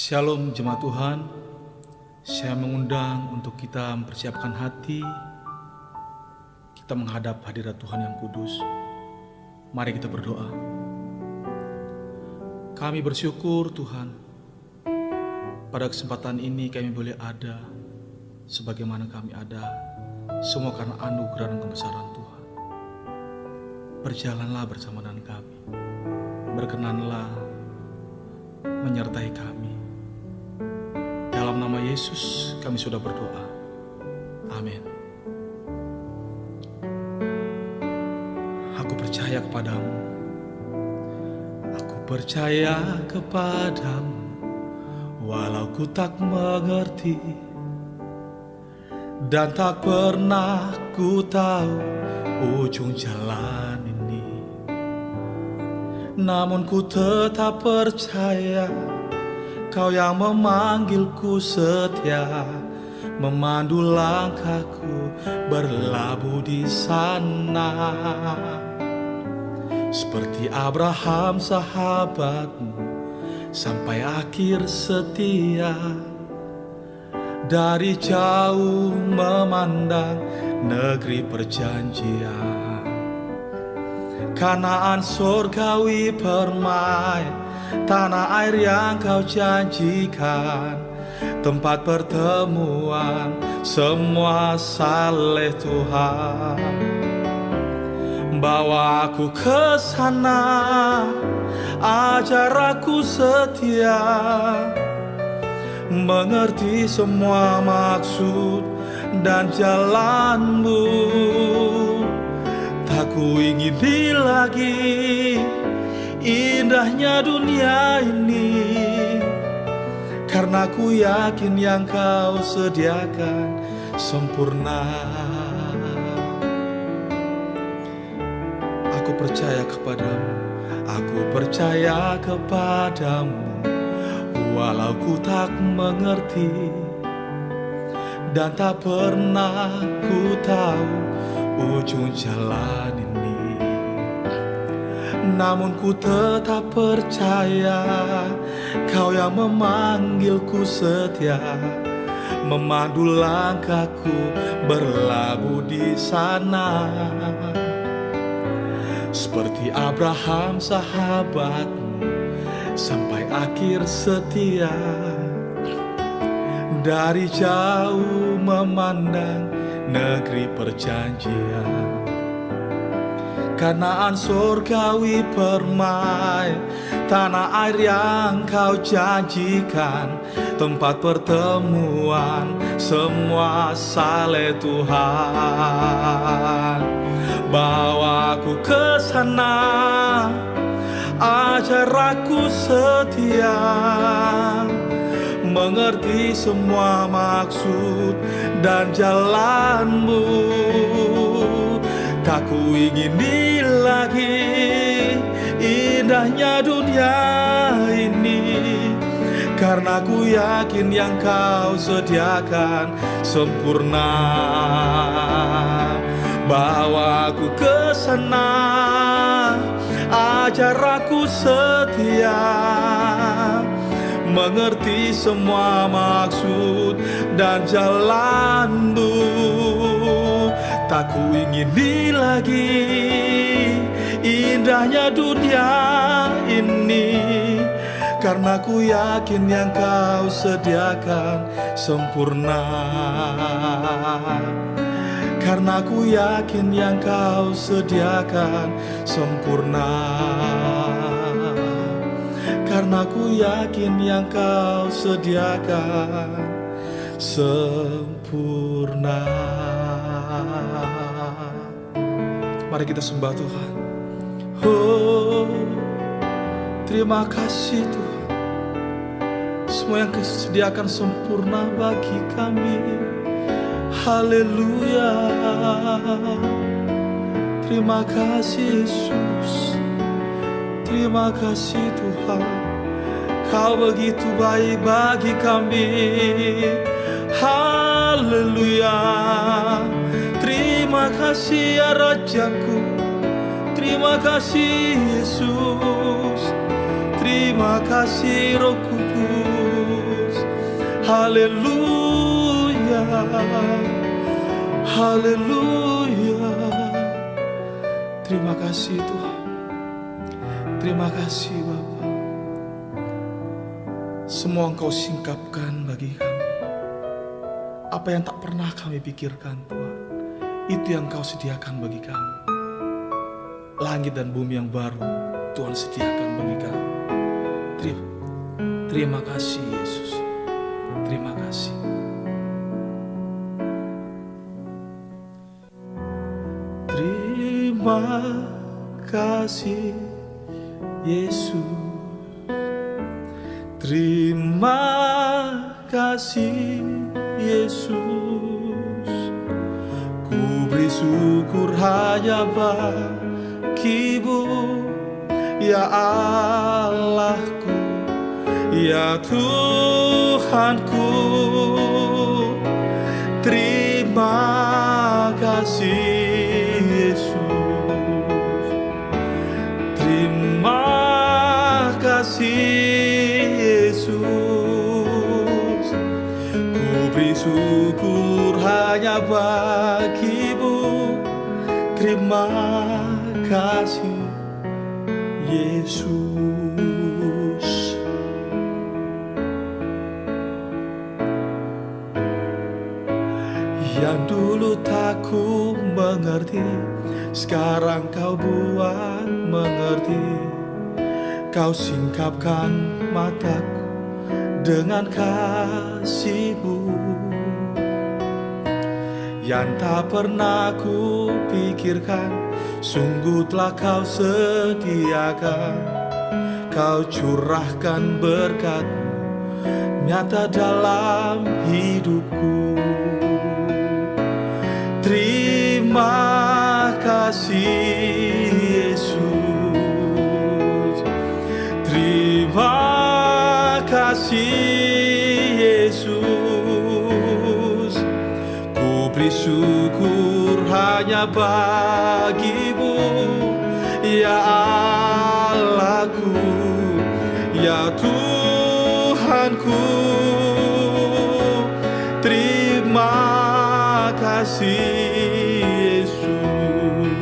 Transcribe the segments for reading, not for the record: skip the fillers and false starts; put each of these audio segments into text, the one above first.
Shalom jemaat Tuhan, saya mengundang untuk kita mempersiapkan hati, kita menghadap hadirat Tuhan yang kudus. Mari kita berdoa. Kami bersyukur Tuhan, pada kesempatan ini kami boleh ada, sebagaimana kami ada, semua karena anugerah dan kebesaran Tuhan. Berjalanlah bersama dengan kami, berkenanlah menyertai kami. Dalam nama Yesus kami sudah berdoa. Amin. Aku percaya kepadamu. Aku percaya kepadamu, walau ku tak mengerti dan tak pernah ku tahu ujung jalan ini. Namun ku tetap percaya Kau yang memanggilku setia, memandu langkahku berlabuh di sana. Seperti Abraham sahabatmu, sampai akhir setia. Dari jauh memandang negeri perjanjian, Kanaan surgawi permai, tanah air yang kau janjikan, tempat pertemuan semua saleh Tuhan. Bawa aku ke sana, ajar aku setia, mengerti semua maksud dan jalanmu. Tak ku ingini lagi indahnya dunia ini, karena ku yakin yang kau sediakan sempurna. Aku percaya kepadamu, aku percaya kepadamu, walau ku tak mengerti dan tak pernah ku tahu ujung jalan ini. Namun ku tetap percaya Kau yang memanggilku setia, memandu langkahku berlabuh di sana. Seperti Abraham sahabatmu, sampai akhir setia. Dari jauh memandang negeri perjanjian, Kanaan surgawi permai, tanah air yang kau janjikan, tempat pertemuan semua saleh Tuhan. Bawa aku ke sana, ajar aku setia, mengerti semua maksud dan jalanmu. Tak ku ingini lagi indahnya dunia ini, karena ku yakin yang kau sediakan sempurna. Bawa aku ke sana, ajar aku setia, mengerti semua maksud dan jalanmu. Tak ku ingini lagi indahnya dunia ini, karena ku yakin yang kau sediakan sempurna. Karena ku yakin yang kau sediakan sempurna. Karena ku yakin yang kau sediakan sempurna. Mari kita sembah Tuhan. Oh, terima kasih Tuhan, semua yang Kau sediakan sempurna bagi kami. Haleluya. Terima kasih Yesus, terima kasih Tuhan, Kau begitu baik bagi kami. Haleluya. Terima kasih ya Rajaku, terima kasih Yesus, terima kasih Roh Kudus. Haleluya, haleluya. Terima kasih Tuhan, terima kasih Bapa. Semua Engkau singkapkan bagi kami. Apa yang tak pernah kami pikirkan Tuhan, itu yang Kau sediakan bagi kami. Langit dan bumi yang baru Tuhan sediakan bagi kami. Terima kasih Yesus, terima kasih. Terima kasih Yesus, terima kasih Yesus. Ku beri syukur hanya bagimu, ya Allahku, ya Tuhanku. Terima kasih Yesus, terima kasih Yesus. Ku beri syukur hanya bagimu. Terima kasih Yesus. Yang dulu tak ku mengerti, sekarang Kau buat mengerti. Kau singkapkan mataku dengan kasih-Mu. Yang tak pernah ku pikirkan, sungguh telah Kau sediakan. Kau curahkan berkat-Mu nyata dalam hidupku. Terima kasih Yesus, terima kasih Yesus. Ku beri syukur hanya bagimu, ya Allahku, ya Tuhanku. Terima kasih Yesus,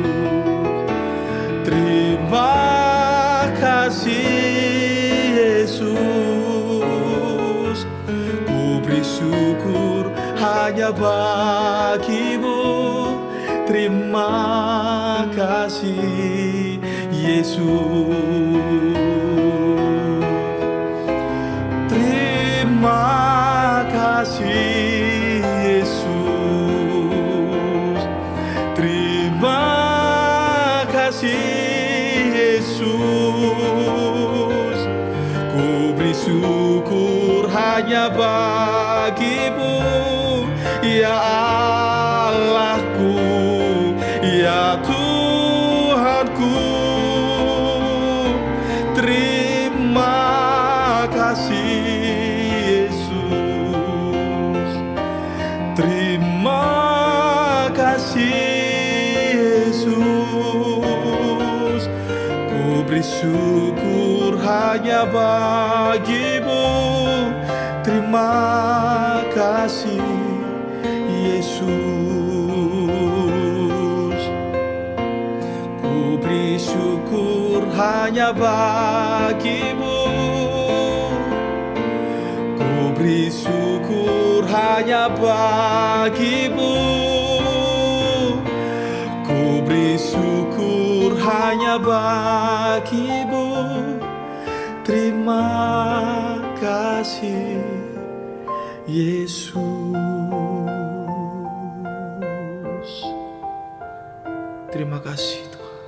terima kasih Yesus. Ku beri syukur hanya bagimu. Terima kasih Yesus, terima kasih Yesus, terima kasih Yesus. Ku beri syukur hanya bagimu, ya Allahku, ya Tuhanku. Terima kasih Yesus, terima kasih Yesus. Ku beri syukur hanya bagimu. Terima kasih Yesus. Ku beri syukur hanya bagimu. Ku beri syukur hanya bagimu. Ku beri syukur hanya bagimu. Terima kasih Yesus. Terima kasih Tuhan,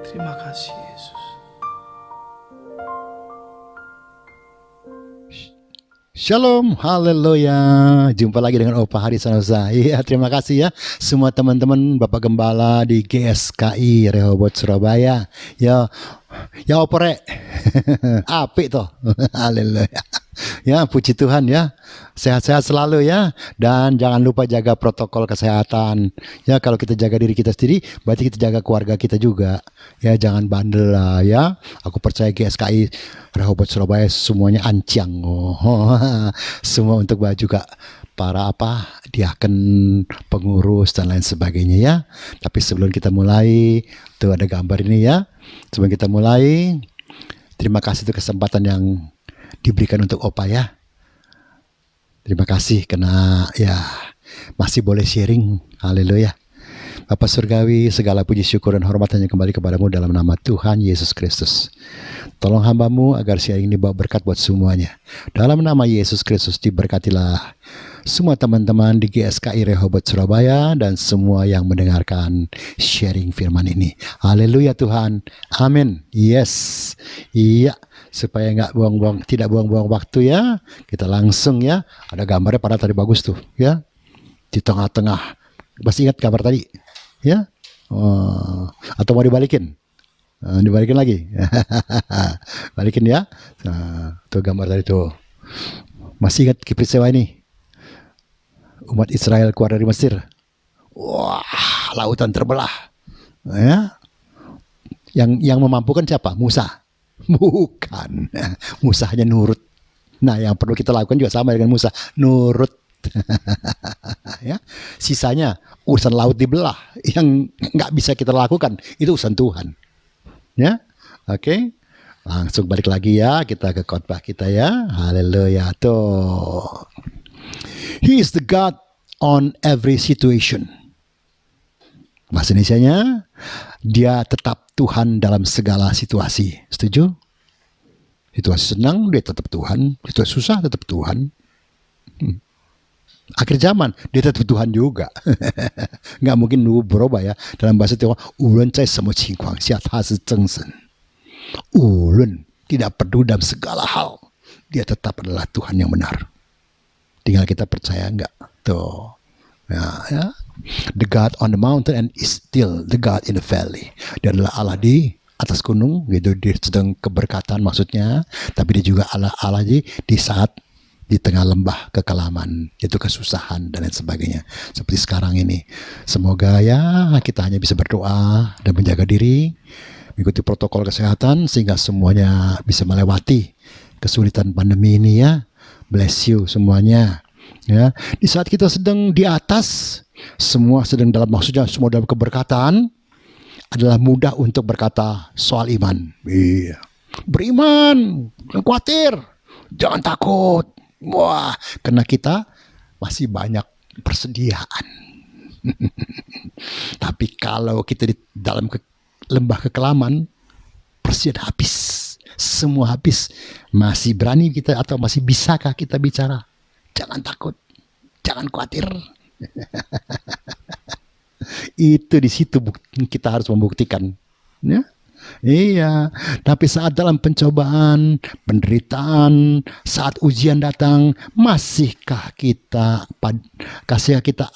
terima kasih Yesus. Shalom, haleluya. Jumpa lagi dengan Opa Hari Sanosa. Iya, terima kasih ya semua teman-teman Bapak Gembala di GSKI Rehoboth Surabaya. Ya, Ya opore. Apik toh. Haleluya. Ya, puji Tuhan ya. Sehat-sehat selalu ya. Dan jangan lupa jaga protokol kesehatan. Ya, kalau kita jaga diri kita sendiri, berarti kita jaga keluarga kita juga. Ya, jangan bandel lah ya. Aku percaya GSKI Rehoboth Surabaya semuanya anciang. Oh, semua untuk baju juga para diaken, pengurus dan lain sebagainya ya. Tapi sebelum kita mulai, tuh ada gambar ini ya. Sebelum kita mulai, terima kasih untuk kesempatan yang diberikan untuk Opa ya. Terima kasih karena ya masih boleh sharing. Haleluya. Bapa Surgawi, segala puji syukur dan hormat hanya kembali kepadamu dalam nama Tuhan Yesus Kristus. Tolong hambamu agar sharing ini bawa berkat buat semuanya. Dalam nama Yesus Kristus diberkatilah semua teman-teman di GSKI Rehoboth Surabaya dan semua yang mendengarkan sharing firman ini. Haleluya Tuhan. Amin. Yes. Iya. Supaya tidak buang-buang waktu ya. Kita langsung ya. Ada gambarnya pada tadi bagus tuh ya. Di tengah-tengah. Masih ingat gambar tadi? Ya. Oh. Atau mau dibalikin? Dibalikin lagi. Balikin ya. Nah, tuh gambar tadi tuh. Masih ingat peristiwa ini? Umat Israel keluar dari Mesir. Wah, lautan terbelah. Ya. Yang memampukan siapa? Musa. Bukan. Musa hanya nurut. Nah, yang perlu kita lakukan juga sama dengan Musa. Nurut. Ya. Sisanya urusan laut dibelah. Yang nggak bisa kita lakukan. Itu urusan Tuhan. Ya. Oke. Langsung balik lagi ya. Kita ke khotbah kita ya. Haleluya. Tuh. He is the God on every situation. Bahasa Indonesianya, dia tetap Tuhan dalam segala situasi. Setuju? Situasi senang, dia tetap Tuhan. Situasi susah, tetap Tuhan. Akhir zaman, dia tetap Tuhan juga. Nggak mungkin berubah ya. Dalam bahasa Tiongkok, ulun cai semua cingkuang, xia ta shi zheng shen. Ulun tidak peduli dalam segala hal. Dia tetap adalah Tuhan yang benar. Tinggal kita percaya enggak? Tuh. Ya. The God on the mountain and is still the God in the valley. Dia adalah Allah di atas gunung, gitu. Dia sedang keberkatan maksudnya. Tapi dia juga Allah di saat di tengah lembah kekelaman, yaitu kesusahan dan lain sebagainya. Seperti sekarang ini. Semoga ya kita hanya bisa berdoa dan menjaga diri, mengikuti protokol kesehatan sehingga semuanya bisa melewati kesulitan pandemi ini ya. Bless you semuanya. Ya, di saat kita sedang di atas, semua sedang dalam maksudnya semua dalam keberkatan, adalah mudah untuk berkata soal iman. Iya. Beriman, jangan khawatir, jangan takut. Wah, karena kita masih banyak persediaan. Tapi kalau kita di dalam lembah kekelaman, persediaan habis. Semua habis. Masih berani kita atau masih bisakah kita bicara? Jangan takut, jangan khawatir. Itu di situ kita harus membuktikan. Ya? Iya, tapi saat dalam pencobaan, penderitaan, saat ujian datang, masihkah kita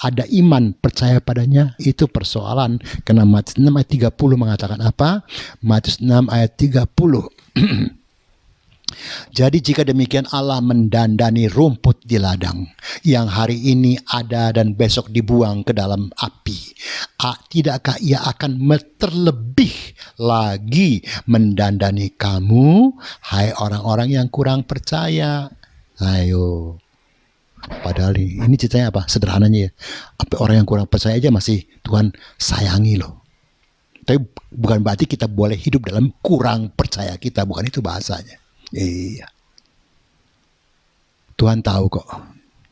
ada iman percaya padanya? Itu persoalan. Karena Matius 6 ayat 30 mengatakan apa? Matius 6 ayat 30. Jadi jika demikian Allah mendandani rumput di ladang yang hari ini ada dan besok dibuang ke dalam api. Tidakkah ia akan terlebih lagi mendandani kamu, hai orang-orang yang kurang percaya? Ayo. Padahal ini ceritanya apa? Sederhananya ya. Apa orang yang kurang percaya aja masih Tuhan sayangi loh. Tapi bukan berarti kita boleh hidup dalam kurang percaya kita. Bukan itu bahasanya. Iya. Tuhan tahu kok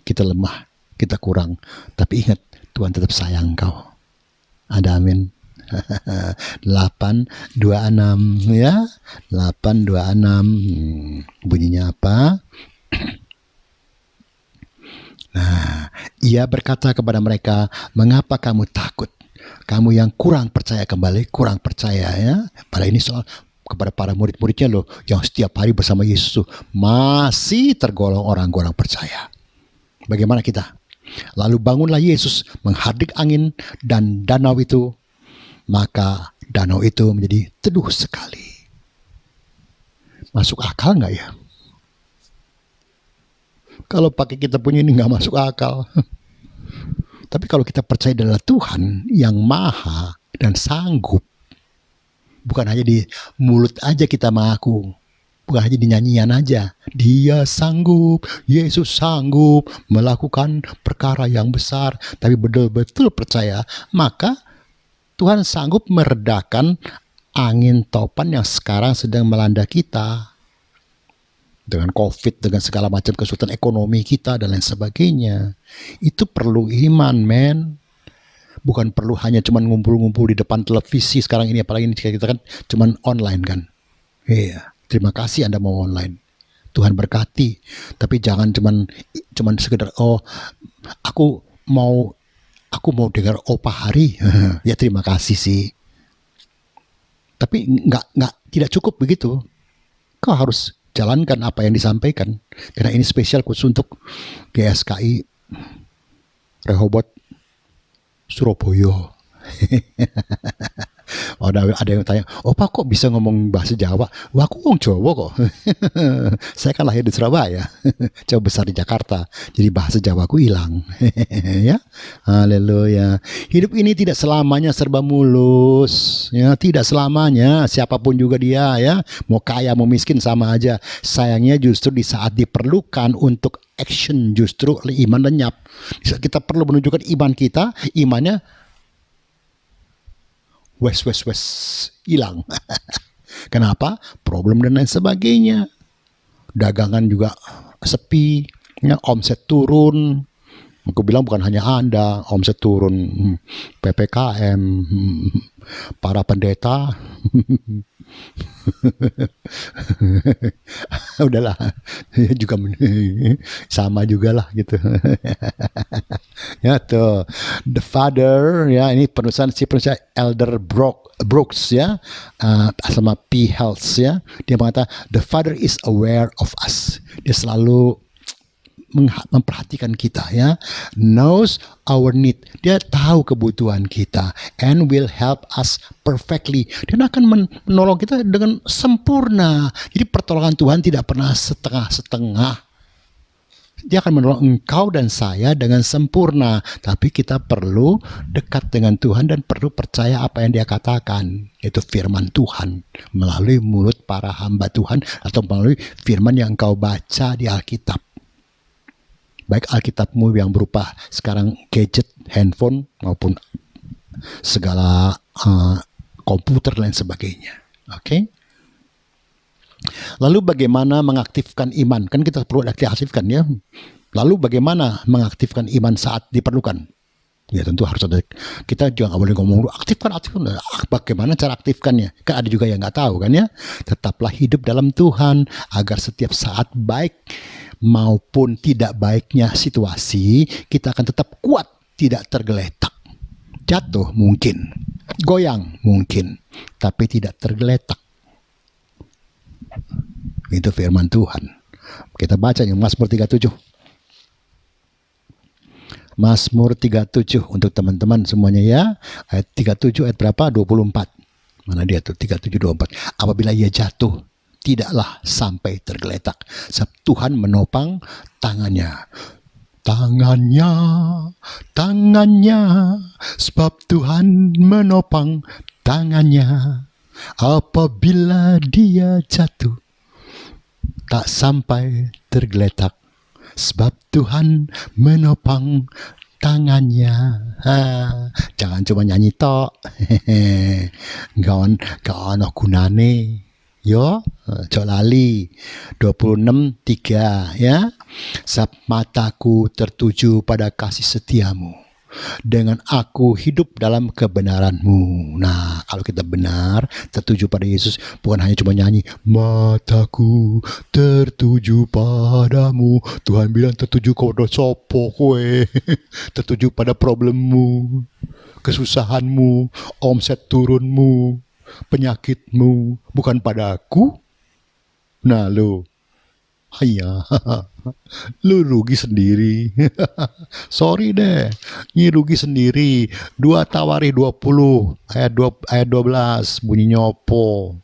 kita lemah, kita kurang. Tapi ingat, Tuhan tetap sayang kau. Ada amin. 826 ya. 826. Bunyinya apa? Nah, ia berkata kepada mereka, mengapa kamu takut? Kamu yang kurang percaya kembali, kurang percaya ya. Pada ini soal kepada para murid-muridnya loh, yang setiap hari bersama Yesus tuh masih tergolong orang-orang percaya. Bagaimana kita? Lalu bangunlah Yesus menghardik angin dan danau itu, maka danau itu menjadi teduh sekali. Masuk akal nggak ya? Kalau pakai kita punya ini nggak masuk akal. Tapi kalau kita percaya adalah Tuhan yang maha dan sanggup, bukan hanya di mulut aja kita mengaku, bukan hanya di nyanyian aja. Dia sanggup, Yesus sanggup melakukan perkara yang besar, tapi betul-betul percaya, maka Tuhan sanggup meredakan angin topan yang sekarang sedang melanda kita. Dengan COVID, dengan segala macam kesulitan ekonomi kita dan lain sebagainya. Itu perlu iman, men. Bukan perlu hanya cuman ngumpul-ngumpul di depan televisi sekarang ini, apalagi ini kita kan cuman online kan. Iya, terima kasih Anda mau online. Tuhan berkati. Tapi jangan cuman sekedar aku mau dengar opah hari. Ya terima kasih sih. Tapi tidak cukup begitu. Kau harus jalankan apa yang disampaikan. Karena ini spesial khusus untuk GSKI Rehoboth Surabaya. Ada yang tanya, Pak kok bisa ngomong bahasa Jawa? Wah, aku orang Jawa kok. Saya kan lahir di Surabaya, jauh besar di Jakarta, jadi bahasa Jawaku hilang. Ya, haleluya. Hidup ini tidak selamanya serba mulus, ya, tidak selamanya. Siapapun juga dia, ya, mau kaya mau miskin sama aja. Sayangnya justru di saat diperlukan untuk action, justru iman lenyap. Di saat kita perlu menunjukkan iman kita, imannya wes hilang. Kenapa? Problem dan lain sebagainya. Dagangan juga sepi, ya, omset turun. Aku bilang bukan hanya Anda, omset turun. PPKM, para pendeta. Udahlah, juga sama juga lah gitu. Ya tuh, The Father, ya ini penulisan Elder Brooks, ya, sama P. Helps, ya, dia mengatakan The Father is aware of us. Dia selalu memperhatikan kita, ya, knows our need. Dia tahu kebutuhan kita and will help us perfectly. Dia akan menolong kita dengan sempurna. Jadi pertolongan Tuhan tidak pernah setengah-setengah. Dia akan menolong engkau dan saya dengan sempurna. Tapi kita perlu dekat dengan Tuhan dan perlu percaya apa yang Dia katakan, yaitu firman Tuhan melalui mulut para hamba Tuhan atau melalui firman yang engkau baca di Alkitab. Baik Alkitabmu yang berupa sekarang gadget, handphone, maupun segala komputer dan lain sebagainya. Oke? Lalu bagaimana mengaktifkan iman? Kan kita perlu aktifkan, ya. Lalu bagaimana mengaktifkan iman saat diperlukan? Ya tentu harus ada. Kita juga nggak boleh ngomong aktifkan. Bagaimana cara aktifkannya? Kan ada juga yang nggak tahu kan, ya. Tetaplah hidup dalam Tuhan agar setiap saat baik maupun tidak baiknya situasi, kita akan tetap kuat, tidak tergeletak. Jatuh mungkin, goyang mungkin, tapi tidak tergeletak. Itu firman Tuhan. Kita baca yang Mazmur 37. Mazmur 37 untuk teman-teman semuanya, ya. Ayat 37, ayat berapa? 24. Mana dia tuh? 37, 24. Apabila ia jatuh, tidaklah sampai tergeletak, sebab Tuhan menopang tangannya. Tangannya, sebab Tuhan menopang tangannya. Apabila dia jatuh, tak sampai tergeletak, sebab Tuhan menopang tangannya. Jangan cuma nyanyi tok. Gak ono gunane. Yo, Jolali 26:3, ya. Sebab mataku tertuju pada kasih setiamu, dengan aku hidup dalam kebenaranmu. Nah, kalau kita benar tertuju pada Yesus, bukan hanya cuma nyanyi, mataku tertuju padamu. Tuhan bilang tertuju kepada sopo kowe. Tertuju pada problemmu, kesusahanmu, omset turunmu, penyakitmu, bukan pada aku. Nah lu, iya, lu rugi sendiri. Sorry deh, ini rugi sendiri. 2 Tawarikh 20 ayat 12 bunyinya opo.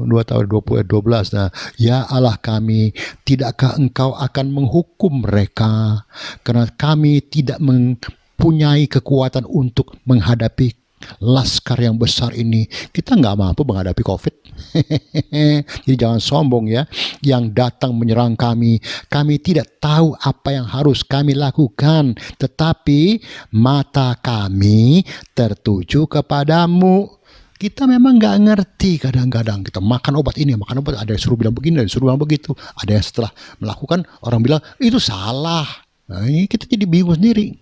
2 tahun 20 ayat 12. Nah, ya Allah kami, tidakkah engkau akan menghukum mereka? Karena kami tidak mempunyai kekuatan untuk menghadapi laskar yang besar ini. Kita nggak mampu menghadapi COVID. Jadi jangan sombong ya. Yang datang menyerang kami, kami tidak tahu apa yang harus kami lakukan, tetapi mata kami tertuju kepadamu. Kita memang nggak ngerti kadang-kadang. Kita makan obat ini, makan obat, ada yang suruh bilang begini, ada yang suruh bilang begitu. Ada yang setelah melakukan, orang bilang, itu salah. Nah, ini kita jadi bingung sendiri.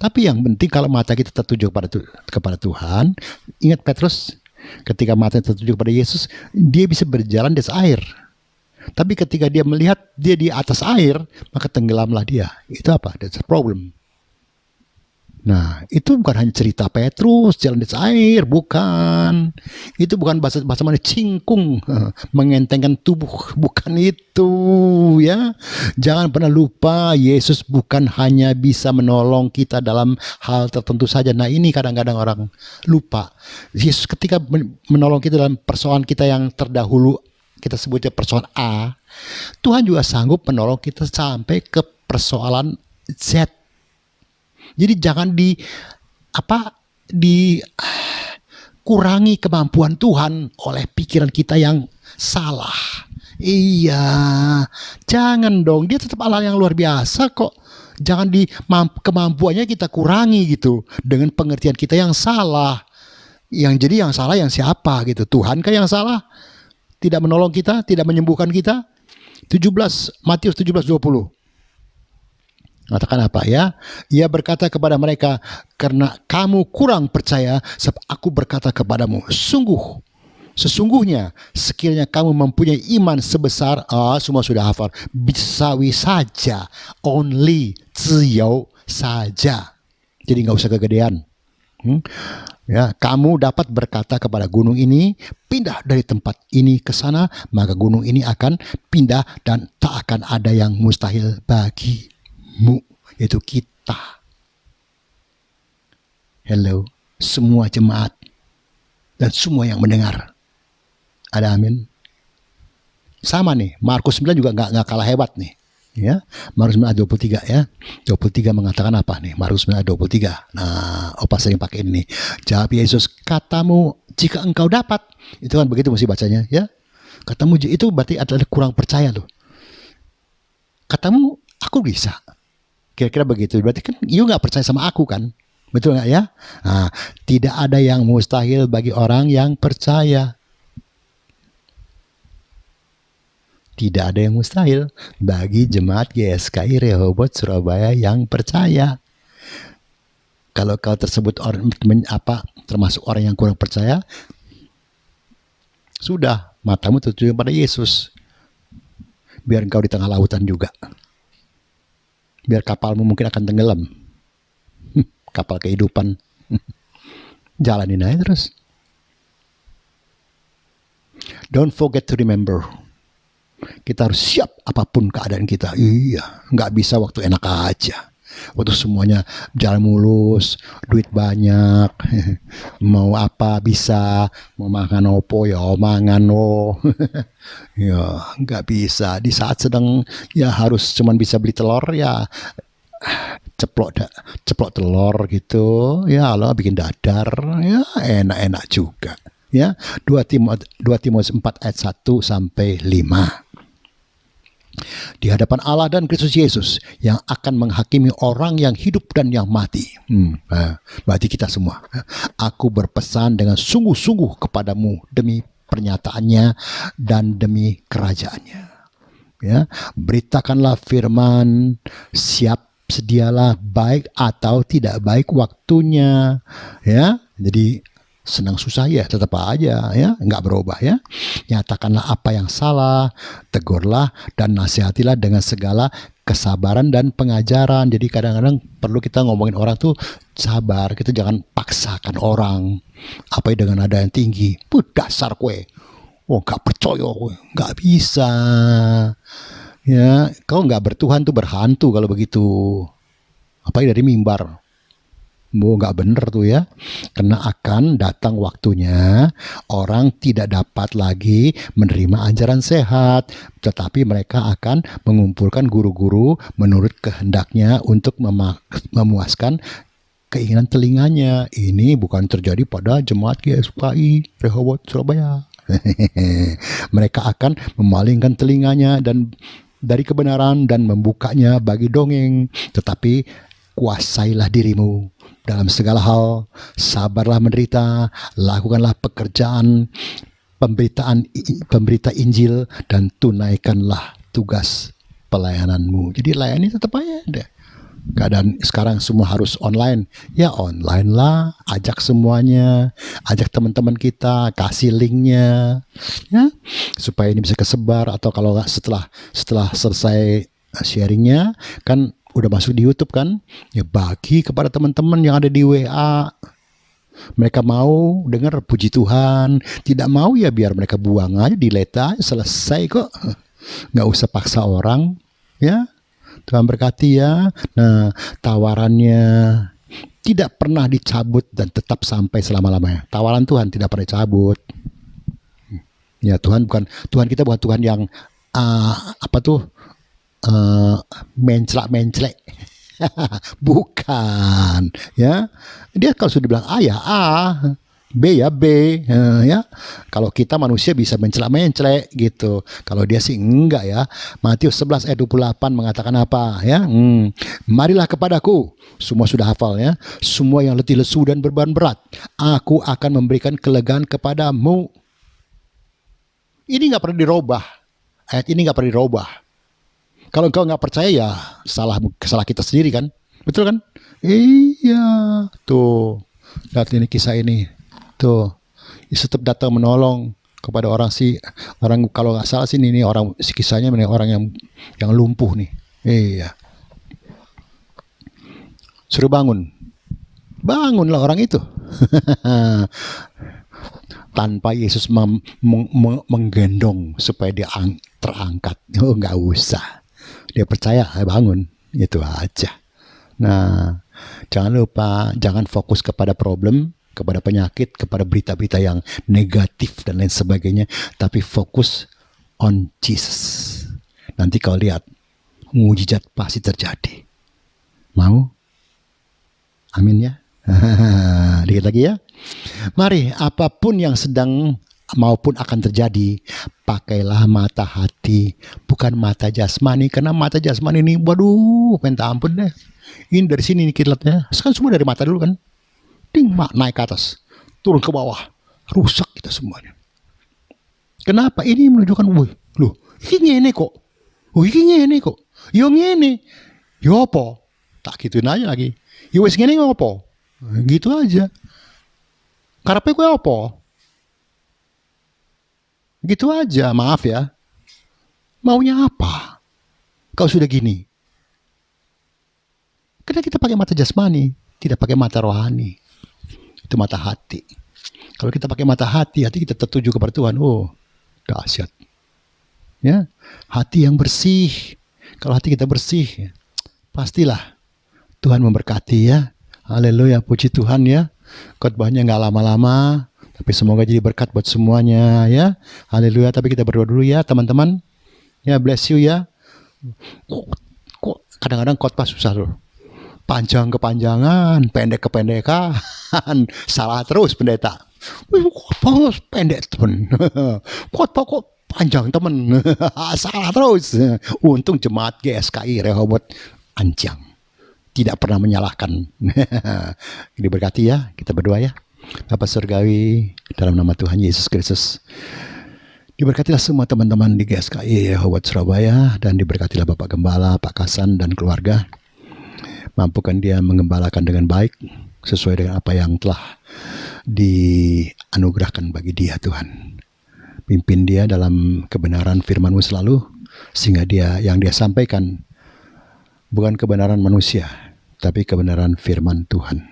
Tapi yang penting kalau mata kita tertuju kepada Tuhan, ingat Petrus, ketika mata tertuju kepada Yesus, dia bisa berjalan di atas air. Tapi ketika dia melihat dia di atas air, maka tenggelamlah dia. Itu apa? That's a problem. Nah, itu bukan hanya cerita Petrus jalan di atas air, bukan. Itu bukan bahasa mana cingkung, mengentengkan tubuh, bukan itu ya. Jangan pernah lupa Yesus bukan hanya bisa menolong kita dalam hal tertentu saja. Nah, ini kadang-kadang orang lupa. Yesus ketika menolong kita dalam persoalan kita yang terdahulu, kita sebutnya persoalan A, Tuhan juga sanggup menolong kita sampai ke persoalan Z. Jadi jangan dikurangi kemampuan Tuhan oleh pikiran kita yang salah. Iya, jangan dong. Dia tetap Allah yang luar biasa kok. Jangan kemampuannya kita kurangi gitu dengan pengertian kita yang salah. Yang salah yang siapa gitu? Tuhan kah yang salah? Tidak menolong kita, tidak menyembuhkan kita? Matius 17:20. Mengatakan apa ya? Ia berkata kepada mereka, karena kamu kurang percaya, sebab aku berkata kepadamu, sesungguhnya sekiranya kamu mempunyai iman sebesar, semua sudah hafal, bisawi saja, only, 自由 saja. Jadi nggak usah kegedean. Ya, kamu dapat berkata kepada gunung ini, pindah dari tempat ini ke sana, maka gunung ini akan pindah dan tak akan ada yang mustahil bagimu, yaitu kita. Hello, semua jemaat dan semua yang mendengar. Ada amin. Sama nih, Markus 9 juga nggak kalah hebat nih. Ya, Markus 9 ayat 23 ya. 23 mengatakan apa nih? Markus 9 ayat 23. Nah, Opa sering pakai ini. Jawab Yesus, katamu jika engkau dapat. Itu kan begitu mesti bacanya ya. Katamu itu berarti adalah kurang percaya loh. Katamu aku bisa. Kira-kira begitu. Berarti kan you nggak percaya sama aku kan? Betul nggak ya? Nah, tidak ada yang mustahil bagi orang yang percaya. Tidak ada yang mustahil bagi jemaat GSKI Rehoboth Surabaya yang percaya. Kalau kau tersebut termasuk orang yang kurang percaya, sudah matamu tertuju pada Yesus. Biar engkau di tengah lautan juga. Biar kapalmu mungkin akan tenggelam. Kapal kehidupan. Jalanin aja terus. Don't forget to remember. Kita harus siap apapun keadaan kita. Iya, nggak bisa waktu enak aja. Waktu semuanya jalan mulus, duit banyak, mau apa bisa, mau makan opo ya mangan no. Ya nggak bisa. Di saat sedang ya harus cuman bisa beli telur ya ceplok telur gitu. Ya Allah bikin dadar, ya enak-enak juga. Ya 2 Timotius 4 ayat 1 sampai 5. Di hadapan Allah dan Kristus Yesus yang akan menghakimi orang yang hidup dan yang mati. Berarti kita semua. Aku berpesan dengan sungguh-sungguh kepadamu demi pernyataannya dan demi kerajaannya. Ya, beritakanlah firman, sedialah baik atau tidak baik waktunya. Ya, jadi senang susah ya tetap aja ya, nggak berubah ya. Nyatakanlah apa yang salah, tegurlah dan nasihatilah dengan segala kesabaran dan pengajaran. Jadi kadang-kadang perlu kita ngomongin orang tuh sabar, kita jangan paksakan orang. Apa dengan nada yang tinggi, dasar kue, nggak percaya kue, nggak bisa. Ya, kau nggak bertuhan tuh berhantu kalau begitu. Apalagi dari mimbar. Nggak bener tuh ya. Karena akan datang waktunya orang tidak dapat lagi menerima ajaran sehat, tetapi mereka akan mengumpulkan guru-guru menurut kehendaknya untuk memuaskan keinginan telinganya. Ini bukan terjadi pada jemaat GSKI Rehoboth Surabaya. Mereka akan memalingkan telinganya dan dari kebenaran dan membukanya bagi dongeng. Tetapi kuasailah dirimu dalam segala hal, sabarlah menderita, lakukanlah pekerjaan pemberita Injil dan tunaikanlah tugas pelayananmu. Jadi layani tetap aja deh. Keadaan sekarang semua harus online, ya online lah, ajak semuanya, ajak teman-teman kita, kasih linknya, ya supaya ini bisa kesebar. Atau kalau nggak setelah selesai sharingnya kan udah masuk di YouTube kan, ya bagi kepada teman-teman yang ada di WA. Mereka mau dengar puji Tuhan, tidak mau ya biar mereka buang aja, delete aja, selesai kok, nggak usah paksa orang, ya. Tuhan berkati ya. Nah, tawarannya tidak pernah dicabut dan tetap sampai selama-lamanya. Tawaran Tuhan tidak pernah dicabut. Ya, Tuhan kita bukan Tuhan yang mencela-mencelek. Bukan, ya. Dia kalau sudah bilang A ya A, B ya B, ya. Kalau kita manusia bisa mencela-mencelek gitu. Kalau dia sih enggak ya. Matius 11 ayat 28 mengatakan apa ya? Marilah kepadaku, semua sudah hafal ya. Semua yang letih lesu dan beban berat, aku akan memberikan kelegaan kepadamu. Ini nggak pernah dirubah. Ayat ini nggak pernah dirubah. Kalau engkau nggak percaya ya salah kita sendiri kan, betul kan? Iya, tuh lihat ini kisah ini, tuh Yesus tetap datang menolong kepada orang kalau nggak salah sih ini orang si kisahnya orang yang lumpuh nih, iya, suruh bangunlah orang itu. Tanpa Yesus menggendong supaya dia terangkat, oh nggak usah. Dia percaya, bangun, itu aja. Nah, jangan lupa, jangan fokus kepada problem, kepada penyakit, kepada berita-berita yang negatif dan lain sebagainya, tapi fokus on Jesus. Nanti kau lihat, mujizat pasti terjadi. Mau? Amin ya. Dikit lagi ya. Mari, apapun yang sedang maupun akan terjadi, pakailah mata hati, bukan mata jasmani. Karena mata jasmani ini, waduh, minta ampun deh. Ini dari sini nih kidlatnya. Sekarang semua dari mata dulu kan. Ding, naik ke atas, turun ke bawah, rusak kita semuanya. Kenapa? Ini menunjukkan, loh, ini ngene kok. Oh, ini ngene kok. Yo ngene. Yo apa? Tak gituin aja lagi. Yo wis ngene ngopo? Gitu aja. Karepe kowe apa? Gitu aja, maaf ya. Maunya apa? Kau sudah gini. Karena kita pakai mata jasmani, tidak pakai mata rohani. Itu mata hati. Kalau kita pakai mata hati kita tertuju kepada Tuhan. Oh, dahsyat. Ya, hati yang bersih. Kalau hati kita bersih, pastilah Tuhan memberkati ya. Haleluya, puji Tuhan ya. Khotbahnya nggak lama-lama. Tapi semoga jadi berkat buat semuanya ya. Haleluya. Tapi kita berdoa dulu ya teman-teman. Ya bless you ya. Kok kadang-kadang khotbah susah loh. Panjang kepanjangan, pendek kependekan. Salah terus pendeta. Khotbah pendek teman. Khotbah kok panjang teman. Salah terus. Untung jemaat GSKI Rehoboth Anjang tidak pernah menyalahkan. Diberkati ya. Kita berdoa ya. Bapa Surgawi, dalam nama Tuhan Yesus Kristus, diberkatilah semua teman-teman di GSKI Rehoboth Surabaya, dan diberkatilah Bapak Gembala, Pak Kasan, dan keluarga. Mampukan dia mengembalakan dengan baik, sesuai dengan apa yang telah dianugerahkan bagi dia Tuhan. Pimpin dia dalam kebenaran firman-Mu selalu, sehingga yang dia sampaikan bukan kebenaran manusia, tapi kebenaran firman Tuhan.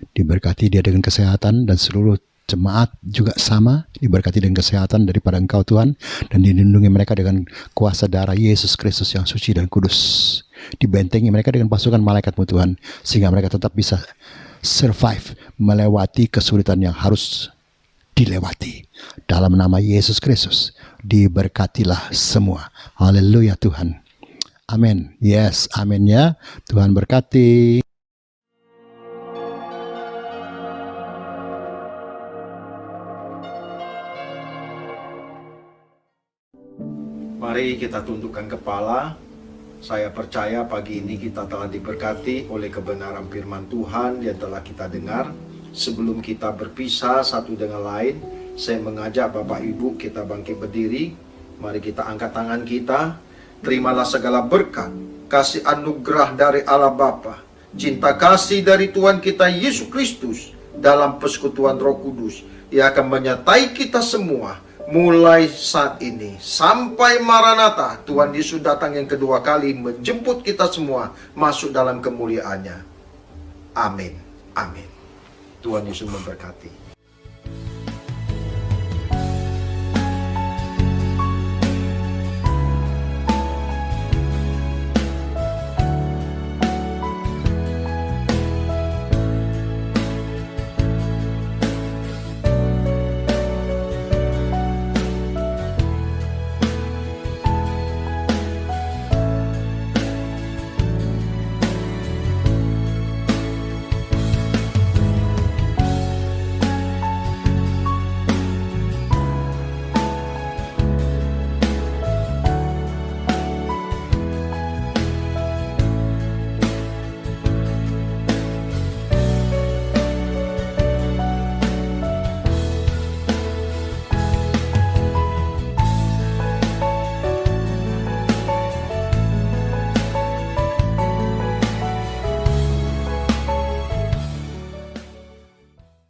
Diberkati dia dengan kesehatan, dan seluruh jemaat juga sama, diberkati dengan kesehatan daripada Engkau Tuhan, dan dilindungi mereka dengan kuasa darah Yesus Kristus yang suci dan kudus. Dibentengi mereka dengan pasukan malaikat-Mu Tuhan, sehingga mereka tetap bisa survive, melewati kesulitan yang harus dilewati. Dalam nama Yesus Kristus, diberkatilah semua. Haleluya Tuhan. Amin. Yes, amin ya. Tuhan berkati. Mari kita tundukkan kepala. Saya percaya pagi ini kita telah diberkati oleh kebenaran firman Tuhan yang telah kita dengar. Sebelum kita berpisah satu dengan lain, saya mengajak Bapak Ibu kita bangkit berdiri. Mari kita angkat tangan kita. Terimalah segala berkat, kasih anugerah dari Allah Bapa, cinta kasih dari Tuhan kita Yesus Kristus dalam persekutuan Roh Kudus. Ia akan menyertai kita semua mulai saat ini sampai Maranatha, Tuhan Yesus datang yang kedua kali menjemput kita semua masuk dalam kemuliaannya. Amin. Amin. Tuhan Yesus memberkati.